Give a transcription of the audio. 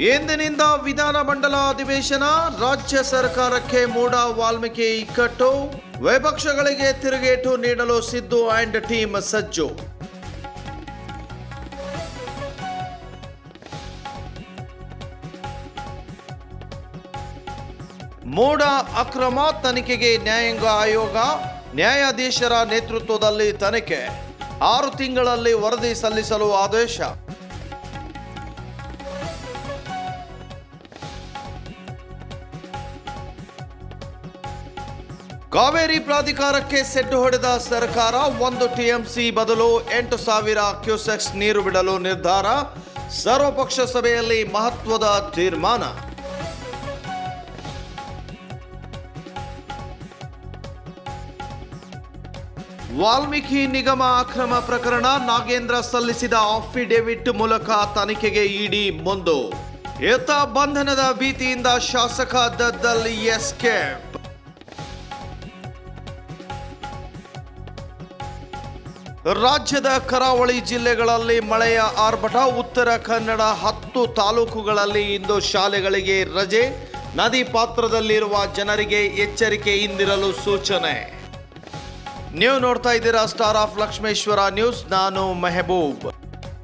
ಎಂದಿನಿಂದ ವಿಧಾನಮಂಡಲ ಅಧಿವೇಶನ, ರಾಜ್ಯ ಸರ್ಕಾರಕ್ಕೆ ಮೂಡ ವಾಲ್ಮೀಕಿ ಇಕ್ಕಟ್ಟು, ವಿಪಕ್ಷಗಳಿಗೆ ತಿರುಗೇಟು ನೀಡಲು ಸಿದ್ದು ಅಂಡ್ ಟೀಮ್ ಸಜ್ಜು. ಮೂಡ ಅಕ್ರಮ ತನಿಖೆಗೆ ನ್ಯಾಯಾಂಗ ಆಯೋಗ, ನ್ಯಾಯಾಧೀಶರ ನೇತೃತ್ವದಲ್ಲಿ ತನಿಖೆ, 6 ತಿಂಗಳಲ್ಲಿ ವರದಿ ಸಲ್ಲಿಸಲು ಆದೇಶ. ಕಾವೇರಿ ಪ್ರಾಧಿಕಾರಕ್ಕೆ ಸೆಡ್ಡು ಹೊಡೆದ ಸರ್ಕಾರ, 1 ಟಿಎಂಸಿ ಬದಲು 8,000 ಕ್ಯೂಸೆಕ್ಸ್ ನೀರು ಬಿಡಲು ನಿರ್ಧಾರ, ಸರ್ವಪಕ್ಷ ಸಭೆಯಲ್ಲಿ ಮಹತ್ವದ ತೀರ್ಮಾನ. ವಾಲ್ಮೀಕಿ ನಿಗಮ ಅಕ್ರಮ ಪ್ರಕರಣ, ನಾಗೇಂದ್ರ ಸಲ್ಲಿಸಿದ ಅಫಿಡೇವಿಟ್ ಮೂಲಕ ತನಿಖೆಗೆ ಇಡಿ ಮುಂದು. ಏತ ಬಂಧನದ ಭೀತಿಯಿಂದ ಶಾಸಕ ದದ್ದಲ್ ಎಸ್ಕೇಪ್. ರಾಜ್ಯದ ಕರಾವಳಿ ಜಿಲ್ಲೆಗಳಲ್ಲಿ ಮಳೆಯ ಆರ್ಭಟ, ಉತ್ತರ ಕನ್ನಡ 10 ತಾಲೂಕುಗಳಲ್ಲಿ ಇಂದು ಶಾಲೆಗಳಿಗೆ ರಜೆ, ನದಿ ಪಾತ್ರದಲ್ಲಿರುವ ಜನರಿಗೆ ಎಚ್ಚರಿಕೆಯಿಂದಿರಲು ಸೂಚನೆ. ನೀವು ನೋಡ್ತಾ ಇದ್ದೀರಾ ಸ್ಟಾರ್ ಆಫ್ ಲಕ್ಷ್ಮೇಶ್ವರ ನ್ಯೂಸ್. ನಾನು ಮೆಹಬೂಬ್.